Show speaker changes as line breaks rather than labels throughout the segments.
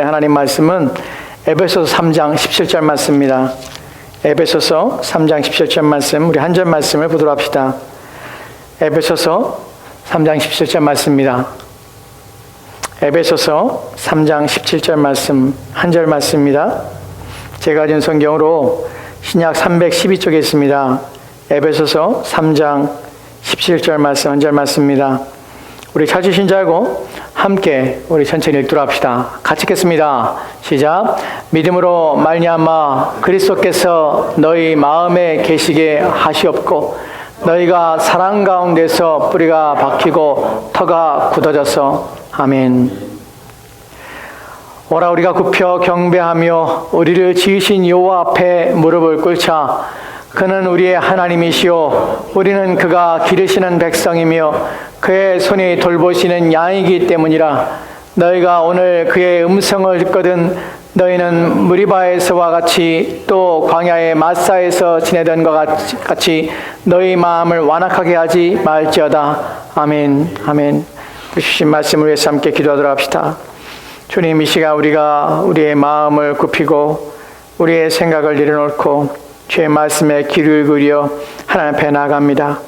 하나님 말씀은 에베소서 3장 17절 말씀입니다. 에베소서 3장 17절 말씀, 우리 한 절 말씀을 보도록 합시다. 에베소서 3장 17절 말씀입니다. 에베소서 3장 17절 말씀, 한 절 말씀입니다. 제가 가진 성경으로 신약 312쪽에 있습니다. 에베소서 3장 17절 말씀, 한 절 말씀입니다. 우리 찾으신 줄 알고 함께 우리 천천히 읽도록 합시다. 같이 읽겠습니다. 시작. 믿음으로 말미암아 그리스도께서 너희 마음에 계시게 하시옵고 너희가 사랑 가운데서 뿌리가 박히고 터가 굳어져서. 아멘. 오라 우리가 굽혀 경배하며 우리를 지으신 여호와 앞에 무릎을 꿇자. 그는 우리의 하나님이시오 우리는 그가 기르시는 백성이며 그의 손이 돌보시는 양이기 때문이라. 너희가 오늘 그의 음성을 듣거든 너희는 무리바에서와 같이 또 광야의 마사에서 지내던 것 같이 너희 마음을 완악하게 하지 말지어다. 아멘. 아멘. 주신 말씀을 위해서 함께 기도하도록 합시다. 주님, 이 시간 우리가 우리의 마음을 굽히고 우리의 생각을 내려놓고 주의 말씀에 귀를 기울여 하나님 앞에 나아갑니다.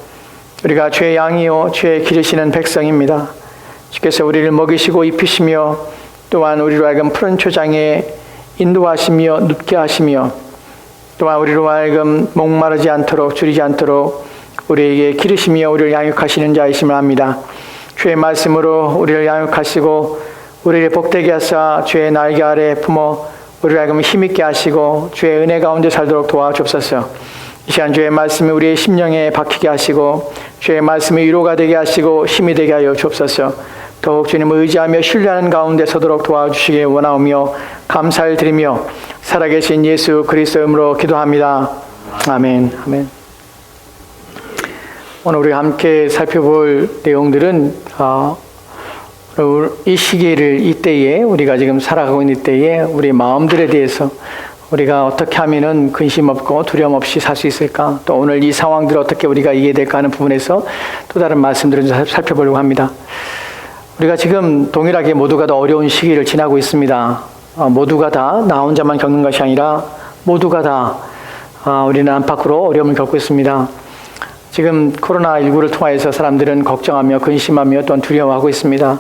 우리가 주의 양이요 주의 기르시는 백성입니다. 주께서 우리를 먹이시고 입히시며 또한 우리로 하여금 푸른 초장에 인도하시며 눕게 하시며 또한 우리로 하여금 목마르지 않도록 줄이지 않도록 우리에게 기르시며 우리를 양육하시는 자이심을 압니다. 주의 말씀으로 우리를 양육하시고 우리를 복되게 하사 주의 날개 아래 품어 우리를 하여금 힘있게 하시고 주의 은혜 가운데 살도록 도와주옵소서. 이 시간 주의 말씀이 우리의 심령에 박히게 하시고 주의 말씀이 위로가 되게 하시고 힘이 되게 하여 주옵소서. 더욱 주님을 의지하며 신뢰하는 가운데 서도록 도와주시기 원하오며 감사를 드리며 살아계신 예수 그리스도의 이름으로 기도합니다. 아멘. 아멘. 오늘 우리 함께 살펴볼 내용들은 이 시기를, 이때에 우리가 지금 살아가고 있는 때에 우리 마음들에 대해서 우리가 어떻게 하면은 근심 없고 두려움 없이 살 수 있을까, 또 오늘 이 상황들을 어떻게 우리가 이해해야 될까 하는 부분에서 또 다른 말씀들을 좀 살펴보려고 합니다. 우리가 지금 동일하게 모두가 다 어려운 시기를 지나고 있습니다. 모두가 다 나 혼자만 겪는 것이 아니라 모두가 다 우리는 안팎으로 어려움을 겪고 있습니다. 지금 코로나19를 통하여서 사람들은 걱정하며 근심하며 또한 두려워하고 있습니다.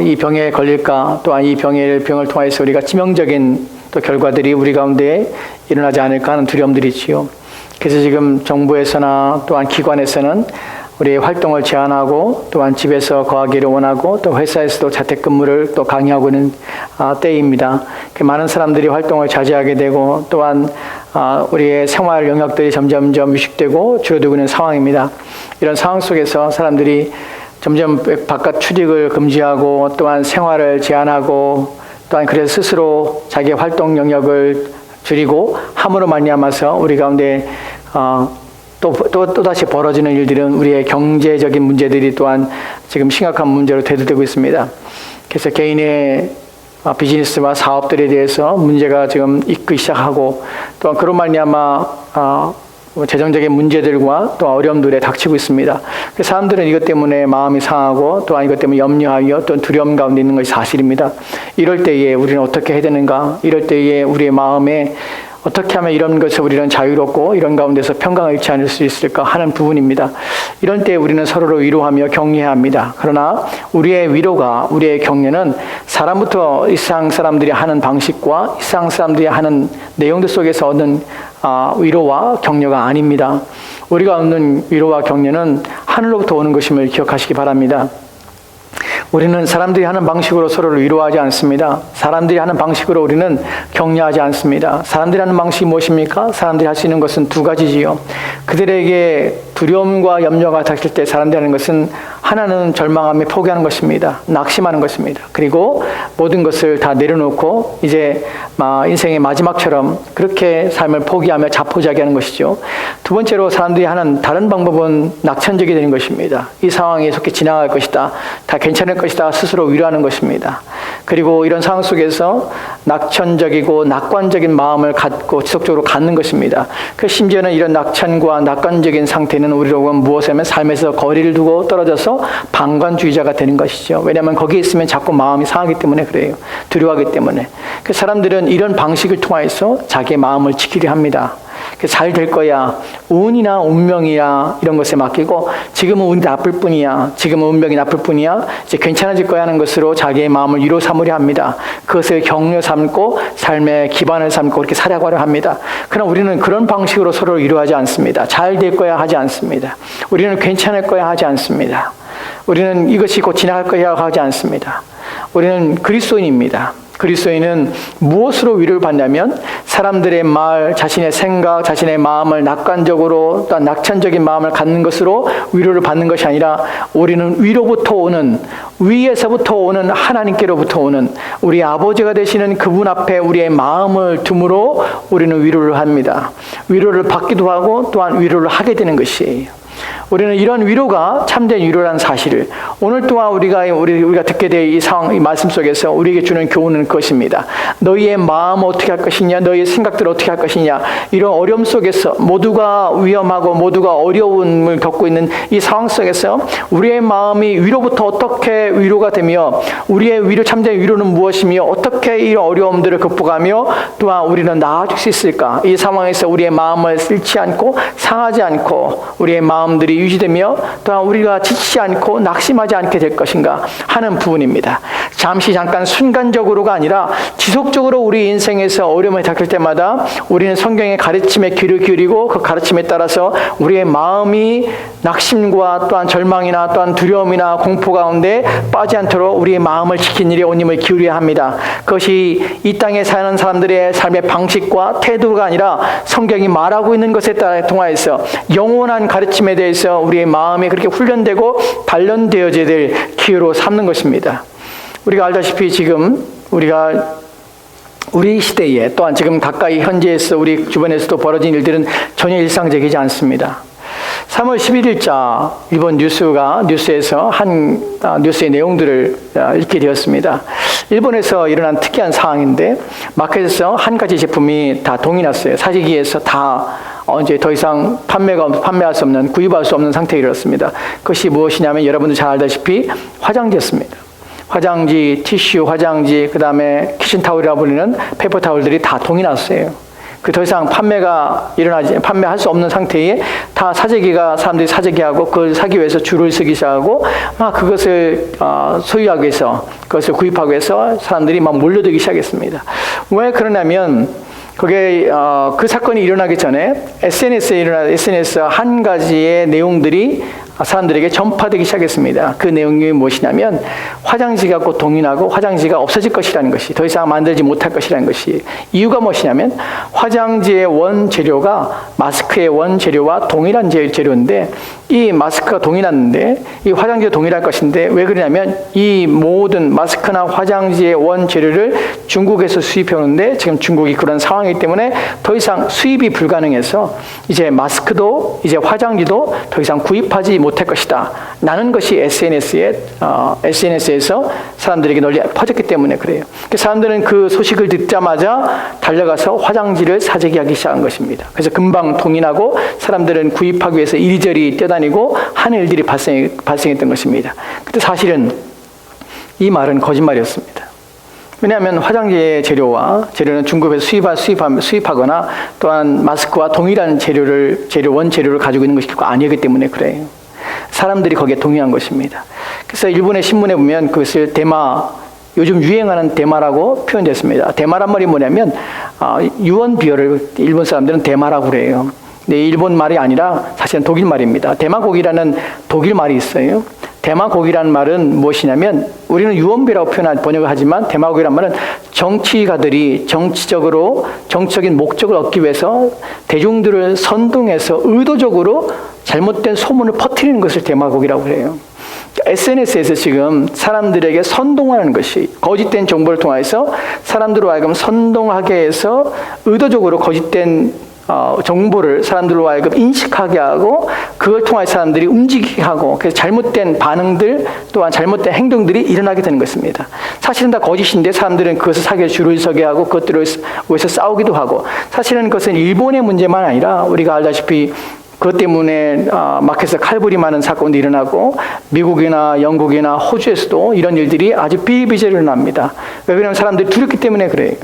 이 병에 걸릴까, 또한 이 병을 통해서 우리가 치명적인 또 결과들이 우리 가운데 일어나지 않을까 하는 두려움들이 있지요. 그래서 지금 정부에서나 또한 기관에서는 우리의 활동을 제한하고 또한 집에서 거하기를 원하고 또 회사에서도 재택근무를 또 강요하고 있는 때입니다. 많은 사람들이 활동을 자제하게 되고 또한 우리의 생활 영역들이 점점점 위축되고 줄어들고 있는 상황입니다. 이런 상황 속에서 사람들이 점점 바깥 출입을 금지하고 또한 생활을 제한하고 또한 그래서 스스로 자기의 활동 영역을 줄이고 함으로 말미암아서 우리 가운데 또다시 벌어지는 일들은 우리의 경제적인 문제들이 또한 지금 심각한 문제로 대두되고 있습니다. 그래서 개인의 비즈니스와 사업들에 대해서 문제가 지금 있기 시작하고 또한 그런 말미암아 재정적인 문제들과 또 어려움들에 닥치고 있습니다. 사람들은 이것 때문에 마음이 상하고 또한 이것 때문에 염려하여 또 두려움 가운데 있는 것이 사실입니다. 이럴 때에 우리는 어떻게 해야 되는가? 이럴 때에 우리의 마음에 어떻게 하면 이런 것을 우리는 자유롭고 이런 가운데서 평강을 잃지 않을 수 있을까 하는 부분입니다. 이런 때에 우리는 서로를 위로하며 격려해야 합니다. 그러나 우리의 위로가, 우리의 격려는 사람부터 이상 사람들이 하는 방식과 이상 사람들이 하는 내용들 속에서 얻는 위로와 격려가 아닙니다. 우리가 얻는 위로와 격려는 하늘로부터 오는 것임을 기억하시기 바랍니다. 우리는 사람들이 하는 방식으로 서로를 위로하지 않습니다. 사람들이 하는 방식으로 우리는 격려하지 않습니다. 사람들이 하는 방식이 무엇입니까? 사람들이 할 수 있는 것은 두 가지지요. 그들에게 두려움과 염려가 닥칠 때 사람들이 하는 것은 하나는 절망하며 포기하는 것입니다. 낙심하는 것입니다. 그리고 모든 것을 다 내려놓고 이제 인생의 마지막처럼 그렇게 삶을 포기하며 자포자기하는 것이죠. 두 번째로 사람들이 하는 다른 방법은 낙천적이 되는 것입니다. 이 상황에 속해 지나갈 것이다. 다 괜찮을 것이다. 스스로 위로하는 것입니다. 그리고 이런 상황 속에서 낙천적이고 낙관적인 마음을 갖고 지속적으로 갖는 것입니다. 심지어는 이런 낙천과 낙관적인 상태는 우리로 보면 무엇이냐면 삶에서 거리를 두고 떨어져서 통해서 방관주의자가 되는 것이죠. 왜냐하면 거기에 있으면 자꾸 마음이 상하기 때문에 그래요. 두려워하기 때문에. 그 사람들은 이런 방식을 통해서 자기의 마음을 지키려 합니다. 잘 될 거야. 운이나 운명이나 이런 것에 맡기고 지금은 운이 나쁠 뿐이야. 지금은 운명이 나쁠 뿐이야. 이제 괜찮아질 거야 하는 것으로 자기의 마음을 위로 삼으려 합니다. 그것을 격려 삼고 삶의 기반을 삼고 그렇게 살아가려 합니다. 그러나 우리는 그런 방식으로 서로를 위로하지 않습니다. 잘 될 거야 하지 않습니다. 우리는 괜찮을 거야 하지 않습니다. 우리는 이것이 곧 지나갈 거야 하지 않습니다. 우리는 그리스도인입니다. 그리스도인은 무엇으로 위로를 받냐면 사람들의 말, 자신의 생각, 자신의 마음을 낙관적으로 또한 낙천적인 마음을 갖는 것으로 위로를 받는 것이 아니라 우리는 위로부터 오는, 위에서부터 오는 하나님께로부터 오는 우리 아버지가 되시는 그분 앞에 우리의 마음을 둠으로 우리는 위로를 합니다. 위로를 받기도 하고 또한 위로를 하게 되는 것이에요. 우리는 이런 위로가 참된 위로라는 사실을 오늘 또한 우리가 듣게 될 이 상황, 이 말씀 속에서 우리에게 주는 교훈은 그것입니다. 너희의 마음을 어떻게 할 것이냐, 너희의 생각들을 어떻게 할 것이냐, 이런 어려움 속에서 모두가 위험하고 모두가 어려움을 겪고 있는 이 상황 속에서 우리의 마음이 위로부터 어떻게 위로가 되며 우리의 위로, 참된 위로는 무엇이며 어떻게 이 어려움들을 극복하며 또한 우리는 나아질 수 있을까? 이 상황에서 우리의 마음을 잃지 않고 상하지 않고 우리의 마음들이 유지되며 또한 우리가 지치지 않고 낙심하지 않게 될 것인가 하는 부분입니다. 잠깐 순간적으로가 아니라 지속적으로 우리 인생에서 어려움을 닥칠 때마다 우리는 성경의 가르침에 귀를 기울이고 그 가르침에 따라서 우리의 마음이 낙심과 또한 절망이나 또한 두려움이나 공포 가운데 빠지지 않도록 우리의 마음을 지키는 일에 온 힘을 기울여야 합니다. 그것이 이 땅에 사는 사람들의 삶의 방식과 태도가 아니라 성경이 말하고 있는 것에 따라 통하여서 영원한 가르침에 대해서 우리의 마음이 그렇게 훈련되고 단련되어져야 될 기회로 삼는 것입니다. 우리가 알다시피 지금 우리 시대에 또한 지금 가까이 현재에서 우리 주변에서도 벌어진 일들은 전혀 일상적이지 않습니다. 3월 11일자 일본 뉴스에서 뉴스의 내용들을 읽게 되었습니다. 일본에서 일어난 특이한 상황인데 마켓에서 한 가지 제품이 다 동이 났어요. 사재기에서 다 이제 더 이상 판매할 수 없는, 구입할 수 없는 상태에 이르렀습니다. 그것이 무엇이냐면 여러분들 잘 알다시피 화장지였습니다. 화장지, 티슈, 화장지, 그 다음에 키친타올이라고 불리는 페이퍼타올들이 다 동이 났어요. 더 이상 판매할 수 없는 상태에 다 사람들이 사재기하고 그걸 사기 위해서 줄을 서기 시작하고 그것을 소유하기 위해서, 그것을 구입하기 위해서 사람들이 막 몰려들기 시작했습니다. 왜 그러냐면 그게 그 사건이 일어나기 전에 SNS 한 가지의 내용들이 사람들에게 전파되기 시작했습니다. 그 내용이 무엇이냐면 화장지가 곧 동일하고 화장지가 없어질 것이라는 것이, 더 이상 만들지 못할 것이라는 것이, 이유가 무엇이냐면 화장지의 원재료가 마스크의 원재료와 동일한 재료인데 이 마스크가 동일한데 이 화장지가 동일할 것인데 왜 그러냐면 이 모든 마스크나 화장지의 원재료를 중국에서 수입해 오는데 지금 중국이 그런 상황이기 때문에 더 이상 수입이 불가능해서 이제 마스크도 이제 화장지도 더 이상 구입하지 못할 것이다 라는 것이 SNS에서 사람들에게 널리 퍼졌기 때문에 그래요. 사람들은 그 소식을 듣자마자 달려가서 화장지를 사재기하기 시작한 것입니다. 그래서 금방 동인하고 사람들은 구입하기 위해서 이리저리 뛰어다니고 하는 일들이 발생했던 것입니다. 근데 사실은 이 말은 거짓말이었습니다. 왜냐하면 화장지의 재료는 중국에서 수입하거나 또한 마스크와 동일한 원재료를 가지고 있는 것이 결코 아니기 때문에 그래요. 사람들이 거기에 동의한 것입니다. 그래서 일본의 신문에 보면 그것을 요즘 유행하는 대마라고 표현됐습니다. 대마란 말이 뭐냐면 유언비어를 일본 사람들은 대마라고 그래요. 근데 일본 말이 아니라 사실은 독일 말입니다. 대마고기라는 독일 말이 있어요. 대마고기라는 말은 무엇이냐면 우리는 유언비라고 번역을 하지만 대마고기라는 말은 정치가들이 정치적인 목적을 얻기 위해서 대중들을 선동해서 의도적으로 잘못된 소문을 퍼뜨리는 것을 대마고기라고 해요. SNS에서 지금 사람들에게 선동하는 것이, 거짓된 정보를 통해서 사람들로 하여금 선동하게 해서 의도적으로 거짓된 정보를 사람들로 하여금 인식하게 하고 그걸 통해 사람들이 움직이게 하고 그래서 잘못된 반응들 또한 잘못된 행동들이 일어나게 되는 것입니다. 사실은 다 거짓인데 사람들은 그것을 사기에 줄을 서게 하고 그것들을 위해서 싸우기도 하고, 사실은 그것은 일본의 문제만 아니라 우리가 알다시피 그것 때문에 마켓에서 칼불이 많은 사건도 일어나고 미국이나 영국이나 호주에서도 이런 일들이 아주 비일비재로 일어납니다. 왜냐하면 사람들이 두렵기 때문에 그래요.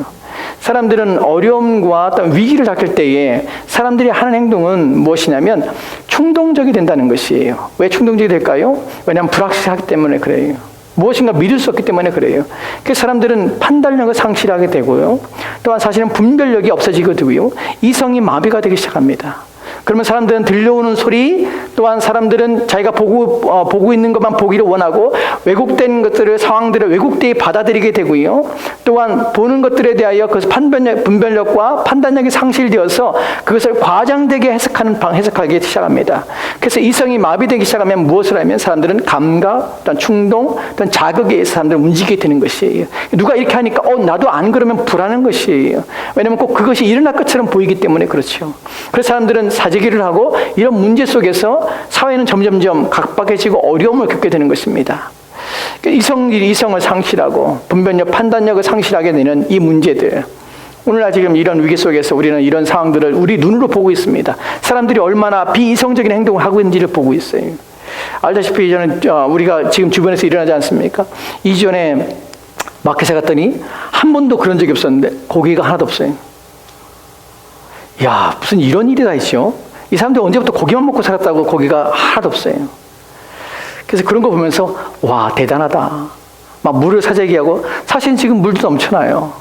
사람들은 어려움과 어떤 위기를 닥칠 때에 사람들이 하는 행동은 무엇이냐면 충동적이 된다는 것이에요. 왜 충동적이 될까요? 왜냐하면 불확실하기 때문에 그래요. 무엇인가 믿을 수 없기 때문에 그래요. 그래서 사람들은 판단력을 상실하게 되고요. 또한 사실은 분별력이 없어지게 되고요. 이성이 마비가 되기 시작합니다. 그러면 사람들은 들려오는 소리, 또한 사람들은 자기가 보고 있는 것만 보기를 원하고 왜곡된 것들을, 상황들을 왜곡되게 받아들이게 되고요. 또한 보는 것들에 대하여 그 분별력과 판단력이 상실되어서 그것을 과장되게 해석하기 시작합니다. 그래서 이성이 마비되기 시작하면 무엇을 하면 사람들은 감각, 어떤 충동, 어떤 자극에 의해서 사람들은 움직이게 되는 것이에요. 누가 이렇게 하니까 나도 안 그러면 불안한 것이에요. 왜냐하면 꼭 그것이 일어날 것처럼 보이기 때문에 그렇죠. 그래서 사람들은 사재기를 하고 이런 문제 속에서 사회는 점점점 각박해지고 어려움을 겪게 되는 것입니다. 이성을 상실하고 분별력, 판단력을 상실하게 되는 이 문제들. 오늘날 지금 이런 위기 속에서 우리는 이런 상황들을 우리 눈으로 보고 있습니다. 사람들이 얼마나 비이성적인 행동을 하고 있는지를 보고 있어요. 알다시피 저는 우리가 지금 주변에서 일어나지 않습니까? 이전에 마켓에 갔더니 한 번도 그런 적이 없었는데 고기가 하나도 없어요. 야, 무슨 이런 일이 다 있죠? 이 사람들 언제부터 고기만 먹고 살았다고 고기가 하나도 없어요. 그래서 그런 거 보면서 와, 대단하다. 막 물을 사재기하고, 사실 지금 물도 넘쳐나요.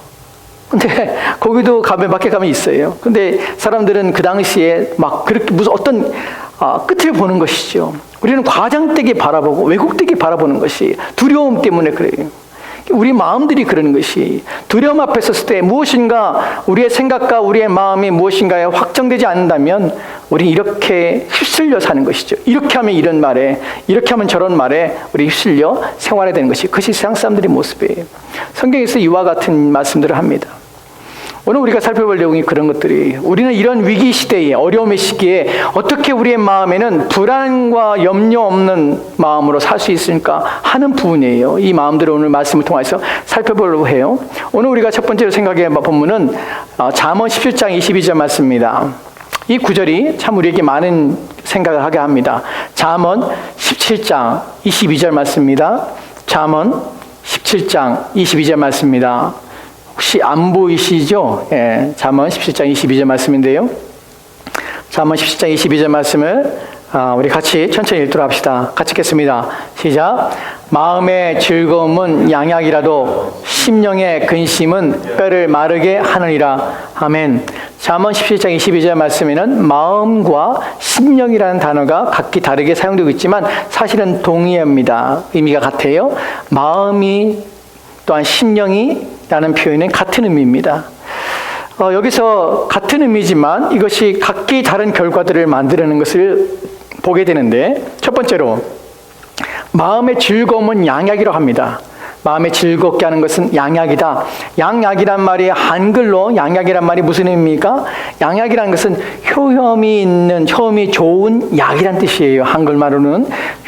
근데 거기도 마켓 가면 있어요. 근데 사람들은 그 당시에 막 그렇게 무슨 어떤 끝을 보는 것이죠. 우리는 과장되게 바라보고 왜곡되게 바라보는 것이 두려움 때문에 그래요. 우리 마음들이 그러는 것이, 두려움 앞에 섰을 때 무엇인가 우리의 생각과 우리의 마음이 무엇인가에 확정되지 않는다면 우리 이렇게 휩쓸려 사는 것이죠. 이렇게 하면 이런 말에, 이렇게 하면 저런 말에 우리 휩쓸려 생활해야 되는 것이, 그것이 세상 사람들의 모습이에요. 성경에서 이와 같은 말씀들을 합니다. 오늘 우리가 살펴볼 내용이 그런 것들이, 우리는 이런 위기 시대에, 어려움의 시기에 어떻게 우리의 마음에는 불안과 염려 없는 마음으로 살 수 있을까 하는 부분이에요. 이 마음들을 오늘 말씀을 통해서 살펴보려고 해요. 오늘 우리가 첫 번째로 생각해 볼 본문은 잠언 17장 22절 말씀입니다. 이 구절이 참 우리에게 많은 생각을 하게 합니다. 잠언 17장 22절 말씀입니다. 잠언 17장 22절 말씀입니다. 혹시 안 보이시죠? 예, 잠언 17장 22절 말씀인데요. 잠언 17장 22절 말씀을 우리 같이 천천히 읽도록 합시다. 같이 읽겠습니다. 시작. 마음의 즐거움은 양약이라도 심령의 근심은 뼈를 마르게 하느니라. 아멘. 잠언 17장 22절 말씀에는 마음과 심령이라는 단어가 각기 다르게 사용되고 있지만 사실은 동의합니다. 의미가 같아요. 마음이 또한 심령이 라는 표현은 같은 의미입니다. 여기서 같은 의미지만 이것이 각기 다른 결과들을 만들어내는 것을 보게 되는데, 첫 번째로 마음의 즐거움은 양약이라고 합니다. 마음에 즐겁게 하는 것은 양약이다. 양약이란 말이, 한글로 양약이란 말이 무슨 의미입니까? 양약이라는 것은 효험이 좋은 약이란 뜻이에요. 한글말로는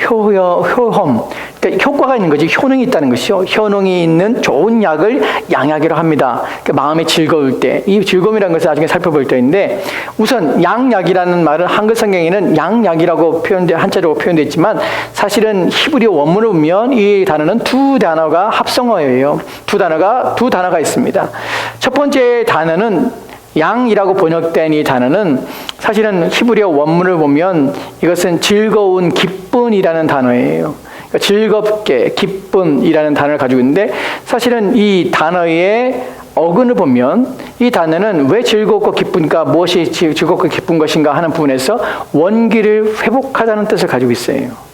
효험. 그러니까 효과가 있는 거지, 효능이 있다는 것이요. 효능이 있는 좋은 약을 양약이라고 합니다. 그러니까 마음이 즐거울 때, 이 즐거움이라는 것을 나중에 살펴볼 때인데, 우선 양약이라는 말은 한글 성경에는 양약이라고 한자로 표현되어 있지만 사실은 히브리어 원문을 보면 이 단어는 두 단어가 합성어예요. 두 단어가 있습니다. 첫 번째 단어는 양이라고 번역된 이 단어는 사실은 히브리어 원문을 보면 이것은 즐거운, 기쁨이라는 단어예요. 그러니까 즐겁게, 기쁨이라는 단어를 가지고 있는데, 사실은 이 단어의 어근을 보면 이 단어는 왜 즐겁고 기쁜가, 무엇이 즐겁고 기쁜 것인가 하는 부분에서 원기를 회복하다는 뜻을 가지고 있어요.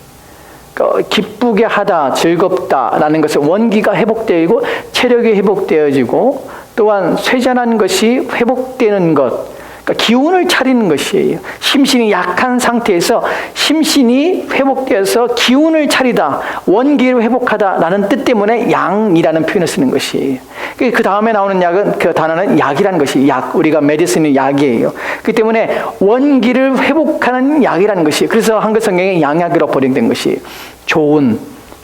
그러니까 기쁘게 하다, 즐겁다라는 것은 원기가 회복되고 체력이 회복되어지고 또한 쇠잔한 것이 회복되는 것, 그러니까 기운을 차리는 것이에요. 심신이 약한 상태에서 심신이 회복되어서 기운을 차리다, 원기를 회복하다라는 뜻 때문에 양이라는 표현을 쓰는 것이에요. 그 다음에 나오는 약은, 그 단어는 약이라는 것이, 약, 우리가 메디슨의 약이에요. 그 때문에 원기를 회복하는 약이라는 것이, 그래서 한글 성경에 양약으로 번역된 것이 좋은,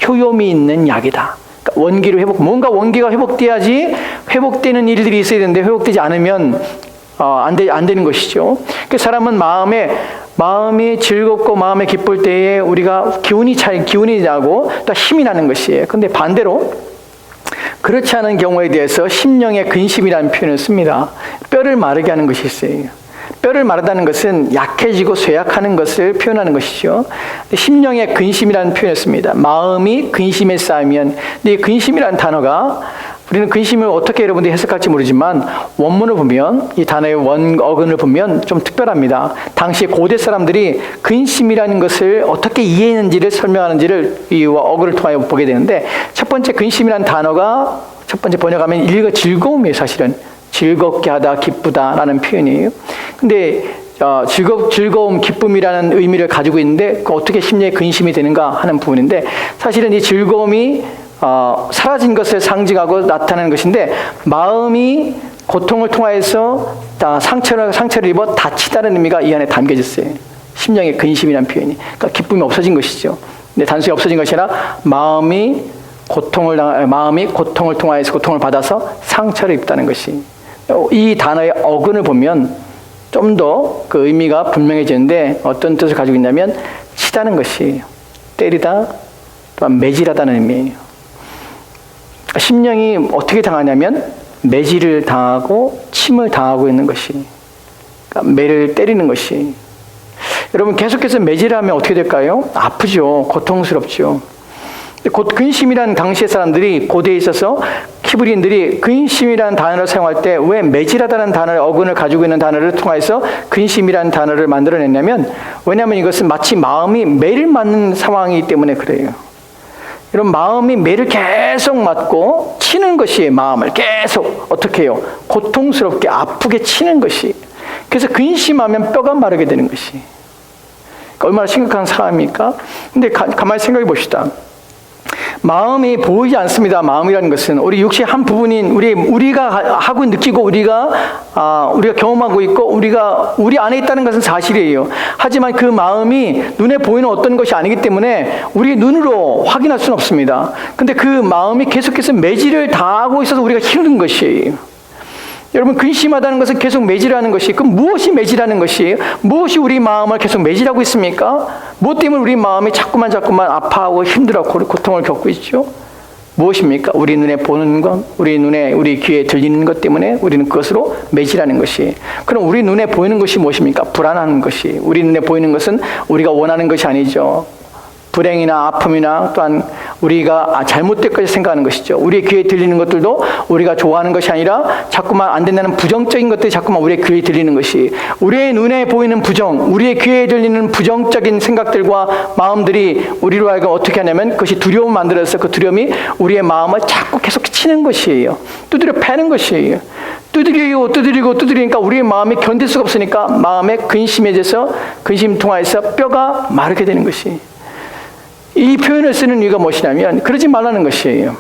효용이 있는 약이다. 그러니까 원기를 뭔가 원기가 회복돼야지 회복되는 일들이 있어야 되는데 회복되지 않으면 안 되는 것이죠. 그 사람은 마음에 마음이 즐겁고 마음이 기쁠 때에 우리가 기운이 나고 또 힘이 나는 것이에요. 근데 반대로 그렇지 않은 경우에 대해서 심령의 근심이라는 표현을 씁니다. 뼈를 마르게 하는 것이 있어요. 뼈를 마르다는 것은 약해지고 쇠약하는 것을 표현하는 것이죠. 심령의 근심이라는 표현을 씁니다. 마음이 근심에 쌓이면, 근데 이 근심이라는 단어가 우리는 근심을 어떻게 여러분들이 해석할지 모르지만 원문을 보면 이 단어의 어근을 보면 좀 특별합니다. 당시 고대 사람들이 근심이라는 것을 어떻게 이해했는지를 설명하는지를 이 어근을 통하여 보게 되는데, 첫 번째 근심이라는 단어가 첫 번째 번역하면 즐거움이에요. 사실은 즐겁게 하다, 기쁘다라는 표현이에요. 근데 즐거움, 기쁨이라는 의미를 가지고 있는데 어떻게 심령의 근심이 되는가 하는 부분인데, 사실은 이 즐거움이 사라진 것을 상징하고 나타나는 것인데, 마음이 고통을 통하여서 상처를 입어 다치다는 의미가 이 안에 담겨져 있어요. 심령의 근심이라는 표현이. 그러니까 기쁨이 없어진 것이죠. 근데 단순히 없어진 것이 아니라 마음이 고통을 통하여서 고통을 받아서 상처를 입다는 것이. 이 단어의 어근을 보면 좀 더 그 의미가 분명해지는데, 어떤 뜻을 가지고 있냐면 치다는 것이에요. 때리다, 또한 매질하다는 의미예요. 심령이 어떻게 당하냐면 매질을 당하고 침을 당하고 있는 것이, 그러니까 매를 때리는 것이. 여러분, 계속해서 매질을 하면 어떻게 될까요? 아프죠. 고통스럽죠. 근심이라는 당시의 사람들이, 고대에 있어서 히브리인들이 근심이라는 단어를 사용할 때 왜 매질하다는 단어의 어근을 가지고 있는 단어를 통해서 근심이라는 단어를 만들어냈냐면, 왜냐하면 이것은 마치 마음이 매를 맞는 상황이기 때문에 그래요. 이런 마음이 매를 계속 맞고 치는 것이, 마음을 계속 어떻게 해요? 고통스럽게 아프게 치는 것이. 그래서 근심하면 뼈가 마르게 되는 것이. 그러니까 얼마나 심각한 상황입니까? 근데 가만히 생각해 봅시다. 마음이 보이지 않습니다. 마음이라는 것은 우리 육체의 한 부분인 우리가 하고 느끼고 우리가 경험하고 있고 우리 안에 있다는 것은 사실이에요. 하지만 그 마음이 눈에 보이는 어떤 것이 아니기 때문에 우리 눈으로 확인할 수는 없습니다. 근데 그 마음이 계속해서 매질을 당하고 있어서 우리가 힘든 것이에요. 여러분, 근심하다는 것은 계속 매질하는 것이, 그럼 무엇이 매질하는 것이에요? 무엇이 우리 마음을 계속 매질하고 있습니까? 무엇 때문에 우리 마음이 자꾸만 아파하고 힘들어하고 고통을 겪고 있죠? 무엇입니까? 우리 눈에 보는 것, 우리 귀에 들리는 것 때문에 우리는 그것으로 매질하는 것이. 그럼 우리 눈에 보이는 것이 무엇입니까? 불안한 것이. 우리 눈에 보이는 것은 우리가 원하는 것이 아니죠. 불행이나 아픔이나 또한 우리가 잘못될 것을 생각하는 것이죠. 우리의 귀에 들리는 것들도 우리가 좋아하는 것이 아니라 자꾸만 안 된다는 부정적인 것들이 자꾸만 우리의 귀에 들리는 것이, 우리의 눈에 보이는 부정, 우리의 귀에 들리는 부정적인 생각들과 마음들이 우리로 하여금 어떻게 하냐면 그것이 두려움을 만들어서 그 두려움이 우리의 마음을 자꾸 계속 치는 것이에요. 두드려 패는 것이에요. 두드리니까 우리의 마음이 견딜 수가 없으니까 마음에 근심해져서 근심 통하여서 뼈가 마르게 되는 것이. 이 표현을 쓰는 이유가 무엇이냐면 그러지 말라는 것이에요.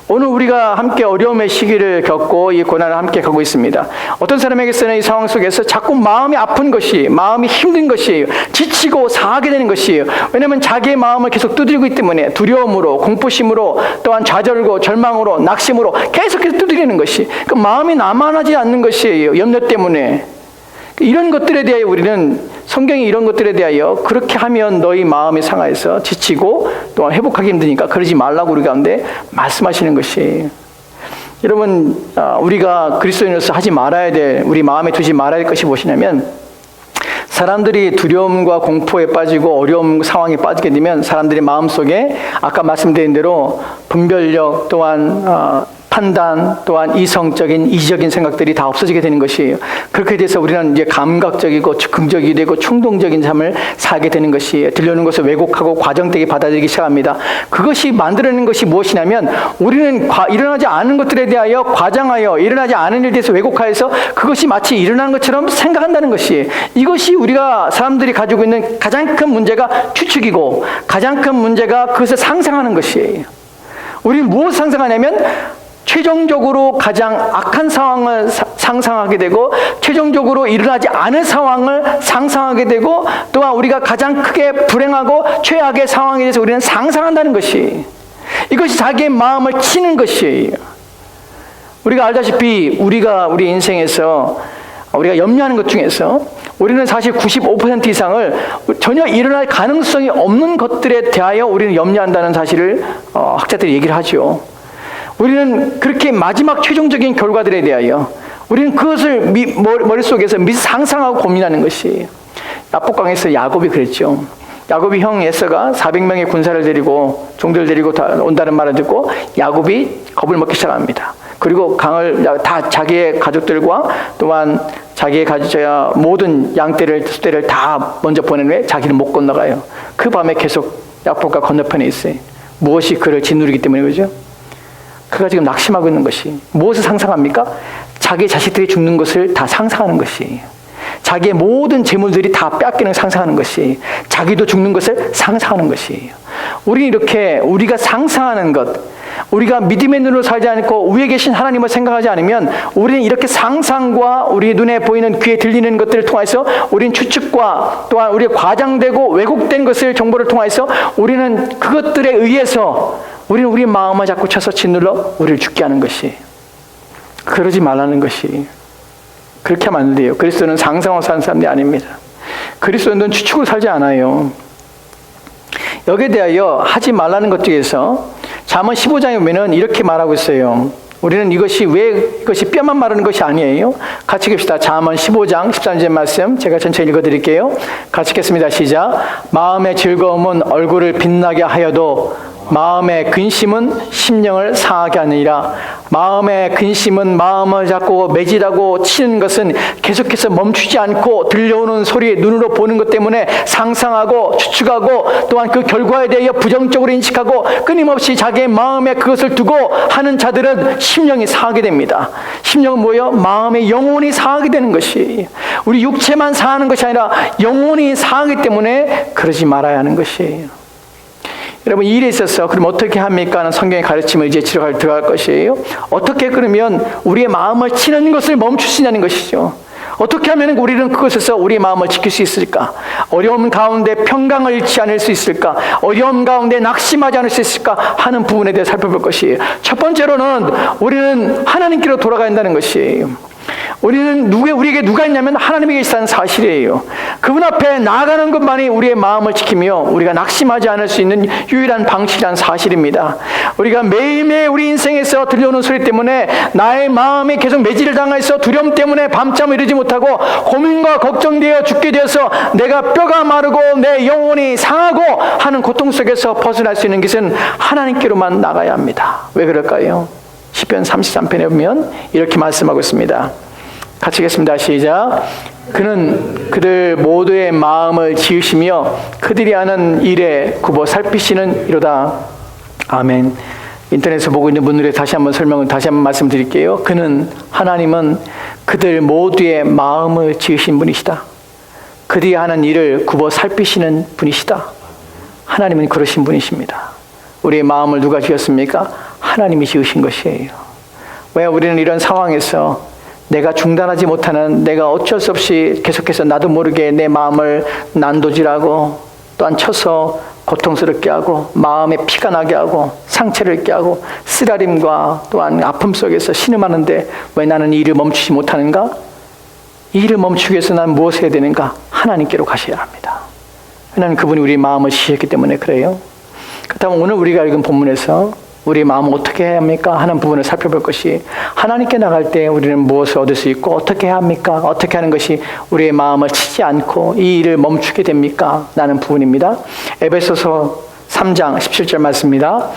오늘 우리가 함께 어려움의 시기를 겪고 이 고난을 함께 가고 있습니다. 어떤 사람에게서는 이 상황 속에서 자꾸 마음이 아픈 것이, 마음이 힘든 것이에요. 지치고 상하게 되는 것이에요. 왜냐하면 자기의 마음을 계속 두드리고 있기 때문에, 두려움으로, 공포심으로, 또한 좌절과 절망으로, 낙심으로 계속해서 두드리는 것이, 그 마음이 남아나지 않는 것이에요. 염려 때문에. 이런 것들에 대하여 우리는, 성경이 이런 것들에 대하여 그렇게 하면 너희 마음이 상하여서 지치고 또한 회복하기 힘드니까 그러지 말라고 우리 가운데 말씀하시는 것이에요. 여러분, 우리가 그리스도인으로서 하지 말아야 될, 우리 마음에 두지 말아야 될 것이 무엇이냐면, 사람들이 두려움과 공포에 빠지고 어려움 상황에 빠지게 되면 사람들의 마음속에 아까 말씀드린 대로 분별력, 또한 판단, 또한 이성적인, 이지적인 생각들이 다 없어지게 되는 것이에요. 그렇게 돼서 우리는 이제 감각적이고 긍정이 되고 충동적인 삶을 살게 되는 것이에요. 들려오는 것을 왜곡하고 과정되게 받아들이기 시작합니다. 그것이 만들어내는 것이 무엇이냐면, 우리는 일어나지 않은 것들에 대하여 과장하여, 일어나지 않은 일에 대해서 왜곡하여서 그것이 마치 일어난 것처럼 생각한다는 것이에요. 이것이 우리가 사람들이 가지고 있는 가장 큰 문제가 추측이고, 가장 큰 문제가 그것을 상상하는 것이에요. 우리는 무엇을 상상하냐면 최종적으로 가장 악한 상황을 상상하게 되고, 최종적으로 일어나지 않은 상황을 상상하게 되고, 또한 우리가 가장 크게 불행하고 최악의 상황에 대해서 우리는 상상한다는 것이, 이것이 자기의 마음을 치는 것이에요. 우리가 알다시피 우리 인생에서 우리가 염려하는 것 중에서 우리는 사실 95% 이상을 전혀 일어날 가능성이 없는 것들에 대하여 우리는 염려한다는 사실을 학자들이 얘기를 하죠. 우리는 그렇게 마지막 최종적인 결과들에 대하여 우리는 그것을 머릿속에서 미리 상상하고 고민하는 것이, 야복강에서 야곱이 그랬죠. 야곱이 형 에서가 400명의 군사를 데리고 종들을 데리고 온다는 말을 듣고 야곱이 겁을 먹기 시작합니다. 그리고 강을 다 자기의 가족들과 또한 자기의 가져야 모든 양떼를 숫대를 다 먼저 보낸 후에 자기는 못 건너가요. 그 밤에 계속 야복강 건너편에 있어요. 무엇이 그를 짓누르기 때문에 그죠? 그가 지금 낙심하고 있는 것이 무엇을 상상합니까? 자기 자식들이 죽는 것을 다 상상하는 것이, 자기의 모든 재물들이 다 빼앗기는 상상하는 것이, 자기도 죽는 것을 상상하는 것이에요. 우리는 이렇게 우리가 상상하는 것, 우리가 믿음의 눈으로 살지 않고 위에 계신 하나님을 생각하지 않으면 우리는 이렇게 상상과 우리 눈에 보이는 귀에 들리는 것들을 통해서 우리는 추측과 또한 우리의 과장되고 왜곡된 것을 정보를 통해서 우리는 그것들에 의해서 우리는 우리 마음을 자꾸 쳐서 짓눌러 우리를 죽게 하는 것이, 그러지 말라는 것이, 그렇게 하면 안 돼요. 그리스도는 상상으로 사는 사람이 아닙니다. 그리스도는 추측으로 살지 않아요. 여기에 대하여 하지 말라는 것 중에서 잠언 15장에 보면은 이렇게 말하고 있어요. 우리는 이것이 뼈만 마르는 것이 아니에요. 같이 읽읍시다. 잠언 15장 13절 말씀 제가 전체히 읽어드릴게요. 같이 읽겠습니다. 시작. 마음의 즐거움은 얼굴을 빛나게 하여도 마음의 근심은 심령을 상하게 하느니라. 마음의 근심은 마음을 자꾸 매질하고 치는 것은 계속해서 멈추지 않고 들려오는 소리, 눈으로 보는 것 때문에 상상하고 추측하고 또한 그 결과에 대하여 부정적으로 인식하고 끊임없이 자기의 마음에 그것을 두고 하는 자들은 심령이 상하게 됩니다. 심령은 뭐예요? 마음의 영혼이 상하게 되는 것이, 우리 육체만 상하는 것이 아니라 영혼이 상하기 때문에 그러지 말아야 하는 것이에요. 여러분, 이 일에 있어서 그럼 어떻게 합니까? 하는 성경의 가르침을 이제 들어갈 것이에요. 어떻게 그러면 우리의 마음을 치는 것을 멈출 수 있냐는 것이죠. 어떻게 하면 우리는 그것에서 우리의 마음을 지킬 수 있을까? 어려움 가운데 평강을 잃지 않을 수 있을까? 어려움 가운데 낙심하지 않을 수 있을까? 하는 부분에 대해 살펴볼 것이에요. 첫 번째로는 우리는 하나님께로 돌아가야 한다는 것이에요. 우리에게 누가 있냐면 하나님이 계시다는 사실이에요. 그분 앞에 나아가는 것만이 우리의 마음을 지키며 우리가 낙심하지 않을 수 있는 유일한 방식이라는 사실입니다. 우리가 매일매일 우리 인생에서 들려오는 소리 때문에 나의 마음이 계속 매질을 당해서 두려움 때문에 밤잠을 이루지 못하고 고민과 걱정되어 죽게 되어서 내가 뼈가 마르고 내 영혼이 상하고 하는 고통 속에서 벗어날 수 있는 것은 하나님께로만 나가야 합니다. 왜 그럴까요? 시편 33편에 보면 이렇게 말씀하고 있습니다. 같이 읽겠습니다. 시작. 그는 그들 모두의 마음을 지으시며 그들이 하는 일에 굽어 살피시는 이로다. 아멘. 인터넷에서 보고 있는 분들의 다시 한번 말씀드릴게요. 그는, 하나님은 그들 모두의 마음을 지으신 분이시다. 그들이 하는 일을 굽어 살피시는 분이시다. 하나님은 그러신 분이십니다. 우리의 마음을 누가 지었습니까? 하나님이 지으신 것이에요. 왜 우리는 이런 상황에서 내가 중단하지 못하는, 내가 어쩔 수 없이 계속해서 나도 모르게 내 마음을 난도질하고 또한 쳐서 고통스럽게 하고 마음에 피가 나게 하고 상처를 입게 하고 쓰라림과 또한 아픔 속에서 신음하는데 왜 나는 이 일을 멈추지 못하는가? 이 일을 멈추기 위해서 난 무엇을 해야 되는가? 하나님께로 가셔야 합니다. 하나님, 그분이 우리 마음을 지으셨기 때문에 그래요. 그렇다면 오늘 우리가 읽은 본문에서 우리 마음을 어떻게 해야 합니까? 하는 부분을 살펴볼 것이, 하나님께 나갈 때 우리는 무엇을 얻을 수 있고 어떻게 해야 합니까? 어떻게 하는 것이 우리의 마음을 치지 않고 이 일을 멈추게 됩니까? 라는 부분입니다. 에베소서 3장 17절 말씀입니다.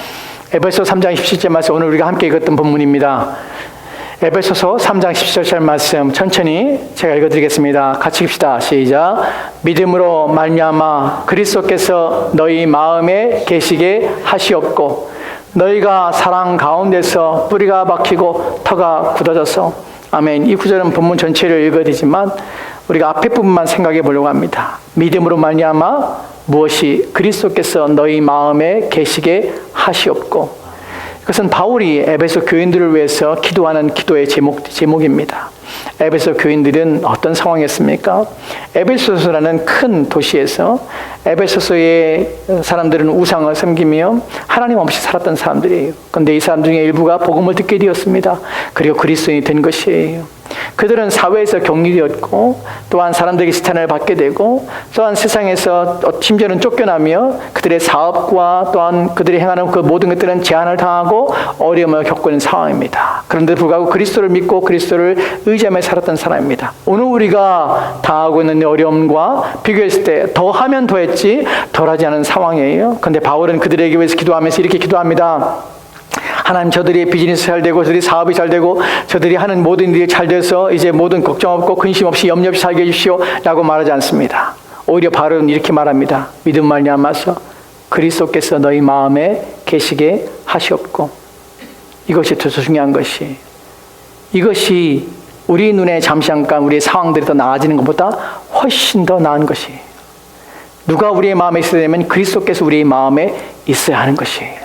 에베소 3장 17절 말씀, 오늘 우리가 함께 읽었던 본문입니다. 에베소서 3장 17절 말씀 천천히 제가 읽어드리겠습니다. 같이 읽읍시다. 시작. 믿음으로 말미암아 그리스도께서 너희 마음에 계시게 하시옵고 너희가 사랑 가운데서 뿌리가 박히고 터가 굳어져서. 아멘. 이 구절은 본문 전체를 읽어야 되지만 우리가 앞에 부분만 생각해 보려고 합니다. 믿음으로 말미암아 무엇이? 그리스도께서 너희 마음에 계시게 하시옵고. 이것은 바울이 에베소 교인들을 위해서 기도하는 기도의 제목입니다. 에베소 교인들은 어떤 상황이었습니까? 에베소서라는 큰 도시에서 에베소서의 사람들은 우상을 섬기며 하나님 없이 살았던 사람들이에요. 그런데 이 사람 중에 일부가 복음을 듣게 되었습니다. 그리고 그리스도인이 된 것이에요. 그들은 사회에서 격리되었고 또한 사람들에게 지탄을 받게 되고 또한 세상에서 심지어는 쫓겨나며 그들의 사업과 또한 그들이 행하는 그 모든 것들은 제한을 당하고 어려움을 겪고 있는 상황입니다. 그런데 불구하고 그리스도를 믿고 그리스도를 의지하며 살았던 사람입니다. 오늘 우리가 당하고 있는 어려움과 비교했을 때 더하면 더했지 덜하지 않은 상황이에요. 그런데 바울은 그들에게 위해서 기도하면서 이렇게 기도합니다. 하나님, 저들이 비즈니스 잘 되고 저들이 사업이 잘 되고 저들이 하는 모든 일이 잘 돼서 이제 모든 걱정 없고 근심 없이 염려 없이 살게 해주시오 라고 말하지 않습니다. 오히려 바울은 이렇게 말합니다. 믿음 말미암아서 그리스도께서 너희 마음에 계시게 하시옵고, 이것이 더 중요한 것이, 이것이 우리 눈에 잠시 잠깐 우리의 상황들이 더 나아지는 것보다 훨씬 더 나은 것이에요. 누가 우리의 마음에 있어야 되면 그리스도께서 우리의 마음에 있어야 하는 것이에요.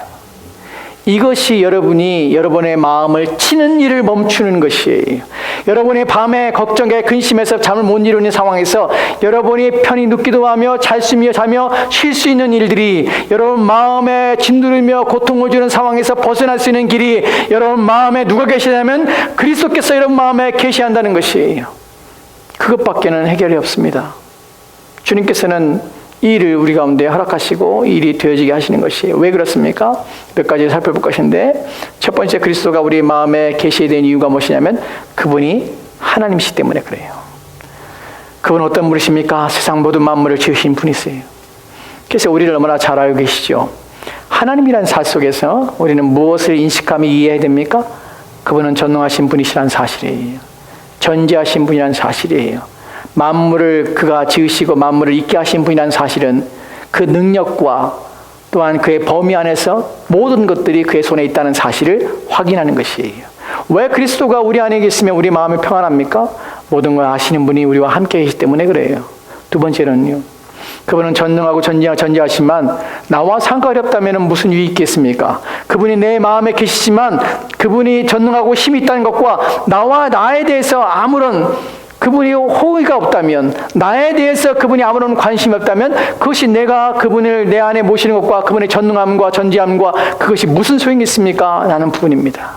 이것이 여러분이 여러분의 마음을 치는 일을 멈추는 것이에요. 여러분의 밤에 걱정에 근심해서 잠을 못 이루는 상황에서 여러분이 편히 눕기도 하며 잘 수며 자며 쉴 수 있는 일들이 여러분 마음에 짓누르며 고통을 주는 상황에서 벗어날 수 있는 길이 여러분 마음에 누가 계시냐면 그리스도께서 여러분 마음에 계시한다는 것이에요. 그것밖에는 해결이 없습니다. 주님께서는 이 일을 우리 가운데 허락하시고 이 일이 되어지게 하시는 것이에요. 왜 그렇습니까? 몇 가지 살펴볼 것인데, 첫 번째, 그리스도가 우리 마음에 계시게 된 이유가 무엇이냐면 그분이 하나님이시기 때문에 그래요. 그분은 어떤 분이십니까? 세상 모든 만물을 지으신 분이세요. 그래서 우리를 얼마나 잘 알고 계시죠. 하나님이라는 사실 속에서 우리는 무엇을 인식하며 이해해야 됩니까? 그분은 전능하신 분이시라는 사실이에요. 전지하신 분이라는 사실이에요. 만물을 그가 지으시고 만물을 있게 하신 분이라는 사실은 그 능력과 또한 그의 범위 안에서 모든 것들이 그의 손에 있다는 사실을 확인하는 것이에요. 왜 그리스도가 우리 안에 계시면 우리 마음이 평안합니까? 모든 걸 아시는 분이 우리와 함께 계시기 때문에 그래요. 두 번째는요, 그분은 전능하고 전지하시지만 나와 상관이 없다면 무슨 유익이 있겠습니까? 그분이 내 마음에 계시지만 그분이 전능하고 힘이 있다는 것과 나에 대해서 아무런 그분이 호의가 없다면, 나에 대해서 그분이 아무런 관심이 없다면 그것이 내가 그분을 내 안에 모시는 것과 그분의 전능함과 전지함과 그것이 무슨 소용이 있습니까? 라는 부분입니다.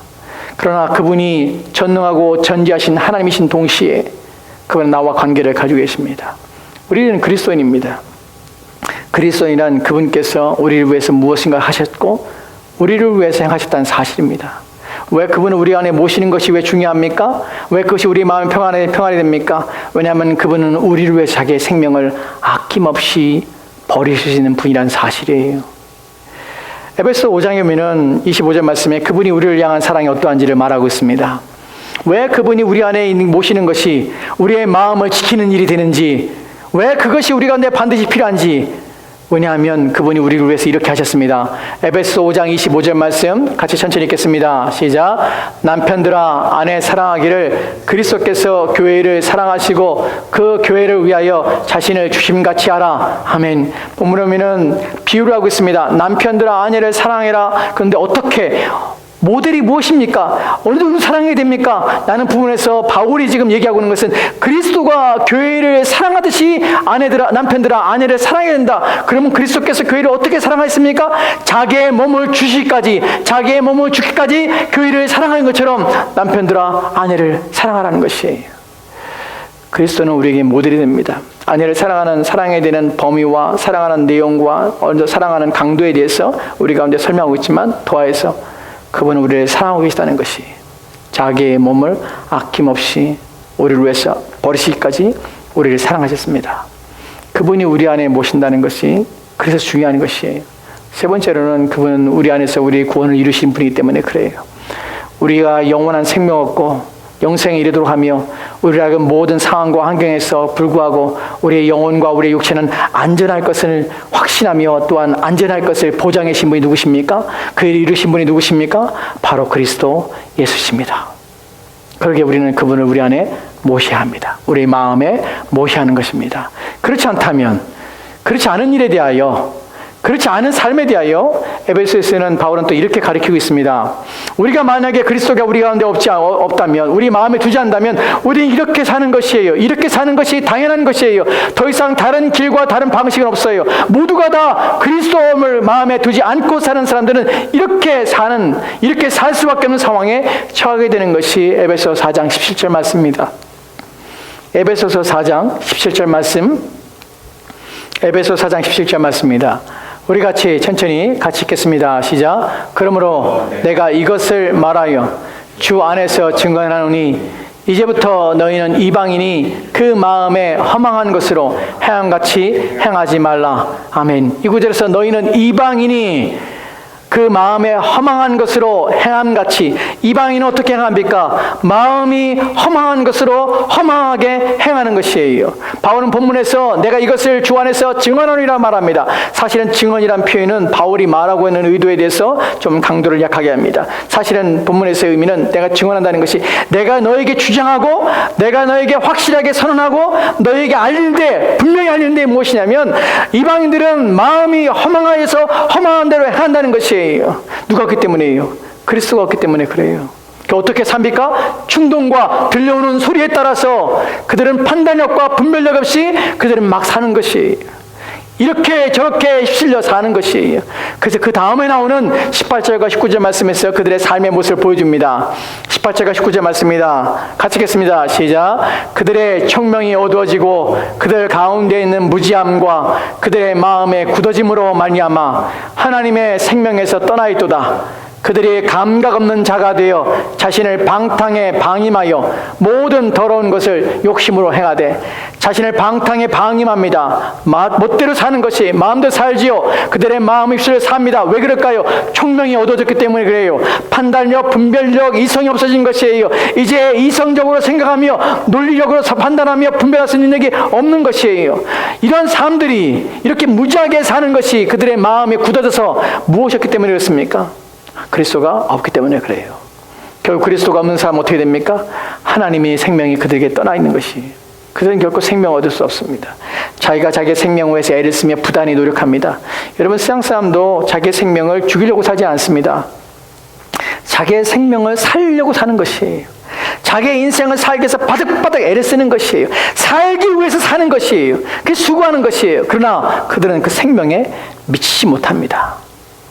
그러나 그분이 전능하고 전지하신 하나님이신 동시에 그분은 나와 관계를 가지고 계십니다. 우리는 그리스도인입니다. 그리스도인이란 그분께서 우리를 위해서 무엇인가 하셨고 우리를 위해서 행하셨다는 사실입니다. 왜 그분을 우리 안에 모시는 것이 왜 중요합니까? 왜 그것이 우리 마음에 평안이 됩니까? 왜냐하면 그분은 우리를 위해 자기의 생명을 아낌없이 버리시는 분이라는 사실이에요. 에베소 5장에 보면 25절 말씀에 그분이 우리를 향한 사랑이 어떠한지를 말하고 있습니다. 왜 그분이 우리 안에 모시는 것이 우리의 마음을 지키는 일이 되는지, 왜 그것이 우리 가운데 반드시 필요한지, 왜냐하면 그분이 우리를 위해서 이렇게 하셨습니다. 에베소 5장 25절 말씀 같이 천천히 읽겠습니다. 시작. 남편들아 아내 사랑하기를 그리스도께서 교회를 사랑하시고 그 교회를 위하여 자신을 주심같이 하라. 아멘. 본문에 보면 비유를 하고 있습니다. 남편들아 아내를 사랑해라. 그런데 어떻게? 모델이 무엇입니까? 어느 정도 사랑해야 됩니까? 라는 부분에서 바울이 지금 얘기하고 있는 것은 그리스도가 교회를 사랑하듯이 남편들아 아내를 사랑해야 된다. 그러면 그리스도께서 교회를 어떻게 사랑하셨습니까? 자기의 몸을 주시기까지, 자기의 몸을 주기까지 교회를 사랑하는 것처럼 남편들아 아내를 사랑하라는 것이에요. 그리스도는 우리에게 모델이 됩니다. 아내를 사랑해야 되는 범위와 사랑하는 내용과 사랑하는 강도에 대해서 우리 가운데 설명하고 있지만 더해서 그분은 우리를 사랑하고 계시다는 것이, 자기의 몸을 아낌없이 우리를 위해서 버리시기까지 우리를 사랑하셨습니다. 그분이 우리 안에 모신다는 것이 그래서 중요한 것이에요. 세 번째로는 그분은 우리 안에서 우리의 구원을 이루신 분이기 때문에 그래요. 우리가 영원한 생명 얻고 영생에 이르도록 하며 우리가 모든 상황과 환경에서 불구하고 우리의 영혼과 우리의 육체는 안전할 것을 확신하며 또한 안전할 것을 보장해 주신 분이 누구십니까? 그 일을 이루신 분이 누구십니까? 바로 그리스도 예수십니다. 그러기에 우리는 그분을 우리 안에 모셔야 합니다. 우리 마음에 모셔야 하는 것입니다. 그렇지 않다면, 그렇지 않은 일에 대하여 그렇지 않은 삶에 대하여 에베소서에서는 바울은 또 이렇게 가르치고 있습니다. 우리가 만약에 그리스도가 우리 가운데 없다면, 우리 마음에 두지 않다면 우리는 이렇게 사는 것이에요. 이렇게 사는 것이 당연한 것이에요. 더 이상 다른 길과 다른 방식은 없어요. 모두가 다 그리스도를 마음에 두지 않고 사는 사람들은 이렇게 살 수밖에 없는 상황에 처하게 되는 것이 에베소서 4장 17절 말씀입니다. 에베소서 4장 17절 말씀, 에베소서 4장 17절 말씀입니다. 우리 천천히 같이 읽겠습니다. 시작. 그러므로 내가 이것을 말하여 주 안에서 증거하노니 이제부터 너희는 이방인이 그 마음에 허망한 것으로 행함같이 행하지 말라. 아멘. 이 구절에서 너희는 이방인이 그 마음에 허망한 것으로 행함같이, 이방인은 어떻게 행합니까? 마음이 허망한 것으로 허망하게 행하는 것이에요. 바울은 본문에서 내가 이것을 주 안에서 증언하노니라 말합니다. 사실은 증언이란 표현은 바울이 말하고 있는 의도에 대해서 좀 강도를 약하게 합니다. 사실은 본문에서의 의미는 내가 증언한다는 것이 내가 너에게 주장하고 내가 너에게 확실하게 선언하고 너에게 분명히 알릴 때 무엇이냐면, 이방인들은 마음이 허망하여서 허망한 대로 행한다는 것이에요. 누가 없기 때문이에요? 그리스도가 없기 때문에 그래요. 어떻게 삽니까? 충동과 들려오는 소리에 따라서 그들은 판단력과 분별력 없이 그들은 막 사는 것이에요. 이렇게 저렇게 휩쓸려 사는 것이에요. 그래서 그 다음에 나오는 18절과 19절 말씀에서 그들의 삶의 모습을 보여줍니다. 18절과 19절 말씀입니다. 같이 읽겠습니다. 시작. 그들의 청명이 어두워지고 그들 가운데 있는 무지함과 그들의 마음의 굳어짐으로 말미암아 하나님의 생명에서 떠나 있도다. 그들이 감각 없는 자가 되어 자신을 방탕에 방임하여 모든 더러운 것을 욕심으로 행하되, 자신을 방탕에 방임합니다. 멋대로 사는 것이 마음대로 살지요. 그들의 마음 입술을 삽니다. 왜 그럴까요? 총명이 어두워졌기 때문에 그래요. 판단력, 분별력, 이성이 없어진 것이에요. 이제 이성적으로 생각하며 논리적으로 판단하며 분별할 수 있는 능력이 없는 것이에요. 이런 사람들이 이렇게 무지하게 사는 것이 그들의 마음이 굳어져서 무엇이었기 때문에 그렇습니까? 그리스도가 없기 때문에 그래요. 결국 그리스도가 없는 사람은 어떻게 됩니까? 하나님의 생명이 그들에게 떠나 있는 것이, 그들은 결코 생명을 얻을 수 없습니다. 자기가 자기의 생명을 위해서 애를 쓰며 부단히 노력합니다. 여러분, 세상 사람도 자기의 생명을 죽이려고 살지 않습니다. 자기의 생명을 살려고 사는 것이에요. 자기의 인생을 살기 위해서 바득바득 애를 쓰는 것이에요. 살기 위해서 사는 것이에요. 그게 수고하는 것이에요. 그러나 그들은 그 생명에 미치지 못합니다.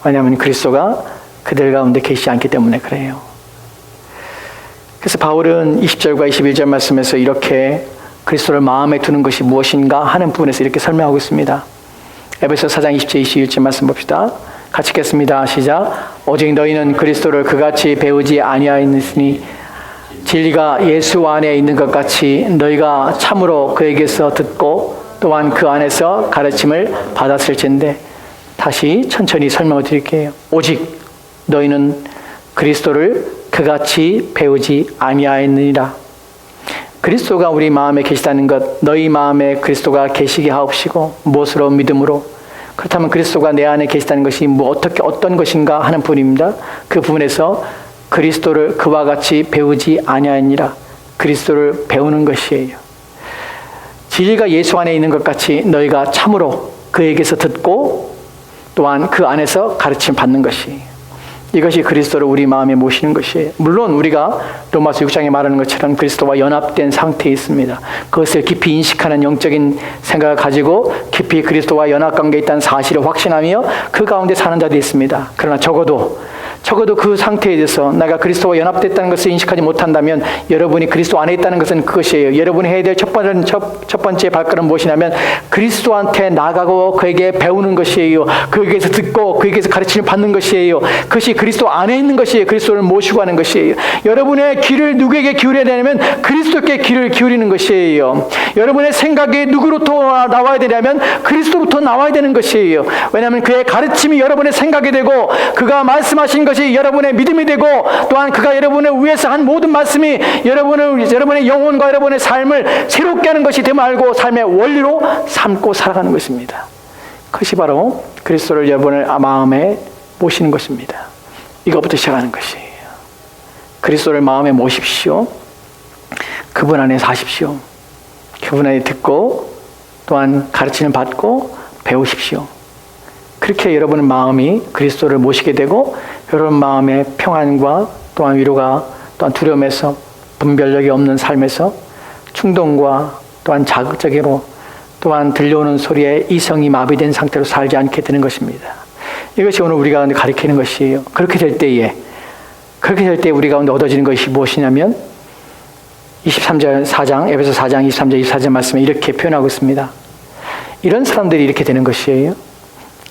왜냐하면 그리스도가 그들 가운데 계시지 않기 때문에 그래요. 그래서 바울은 20절과 21절 말씀에서 이렇게 그리스도를 마음에 두는 것이 무엇인가 하는 부분에서 이렇게 설명하고 있습니다. 에베소서 4장 20절 21절 말씀 봅시다. 같이 읽겠습니다. 시작. 오직 너희는 그리스도를 그같이 배우지 아니하였으니 진리가 예수 안에 있는 것 같이 너희가 참으로 그에게서 듣고 또한 그 안에서 가르침을 받았을진데, 다시 천천히 설명을 드릴게요. 오직 너희는 그리스도를 그같이 배우지 아니하였느니라. 그리스도가 우리 마음에 계시다는 것, 너희 마음에 그리스도가 계시게 하옵시고 무엇으로? 믿음으로. 그렇다면 그리스도가 내 안에 계시다는 것이 어떤 것인가 하는 부분입니다. 그 부분에서 그리스도를 그와 같이 배우지 아니하였느니라. 그리스도를 배우는 것이에요. 진리가 예수 안에 있는 것 같이 너희가 참으로 그에게서 듣고 또한 그 안에서 가르침 받는 것이, 이것이 그리스도를 우리 마음에 모시는 것이에요. 물론 우리가 로마서 6장에 말하는 것처럼 그리스도와 연합된 상태에 있습니다. 그것을 깊이 인식하는 영적인 생각을 가지고 깊이 그리스도와 연합관계에 있다는 사실을 확신하며 그 가운데 사는 자들이 있습니다. 그러나 적어도 그 상태에 대해서 내가 그리스도와 연합됐다는 것을 인식하지 못한다면 여러분이 그리스도 안에 있다는 것은 그것이에요. 여러분이 해야 될 첫 번째 발걸음은 무엇이냐면 그리스도한테 나가고 그에게 배우는 것이에요. 그에게서 듣고 그에게서 가르침을 받는 것이에요. 그것이 그리스도 안에 있는 것이에요. 그리스도를 모시고 하는 것이에요. 여러분의 귀를 누구에게 기울여야 되냐면 그리스도께 귀를 기울이는 것이에요. 여러분의 생각이 누구로부터 나와야 되냐면 그리스도부터 나와야 되는 것이에요. 왜냐하면 그의 가르침이 여러분의 생각이 되고 그가 말씀하신 것이 여러분의 믿음이 되고 또한 그가 여러분을 위해서 한 모든 말씀이 여러분의 영혼과 여러분의 삶을 새롭게 하는 것이 됨을 알고 삶의 원리로 삼고 살아가는 것입니다. 그것이 바로 그리스도를 여러분의 마음에 모시는 것입니다. 이것부터 시작하는 것이에요. 그리스도를 마음에 모십시오. 그분 안에 사십시오. 그분 안에 듣고 또한 가르치는 받고 배우십시오. 그렇게 여러분의 마음이 그리스도를 모시게 되고 여러분 마음의 평안과 또한 위로가 또한 두려움에서 분별력이 없는 삶에서 충동과 또한 자극적으로 또한 들려오는 소리에 이성이 마비된 상태로 살지 않게 되는 것입니다. 이것이 오늘 우리 가운데 가리키는 것이에요. 그렇게 될 때에 우리 가운데 얻어지는 것이 무엇이냐면 4장 에베소 4장 23절 24절 말씀에 이렇게 표현하고 있습니다. 이런 사람들이 이렇게 되는 것이에요.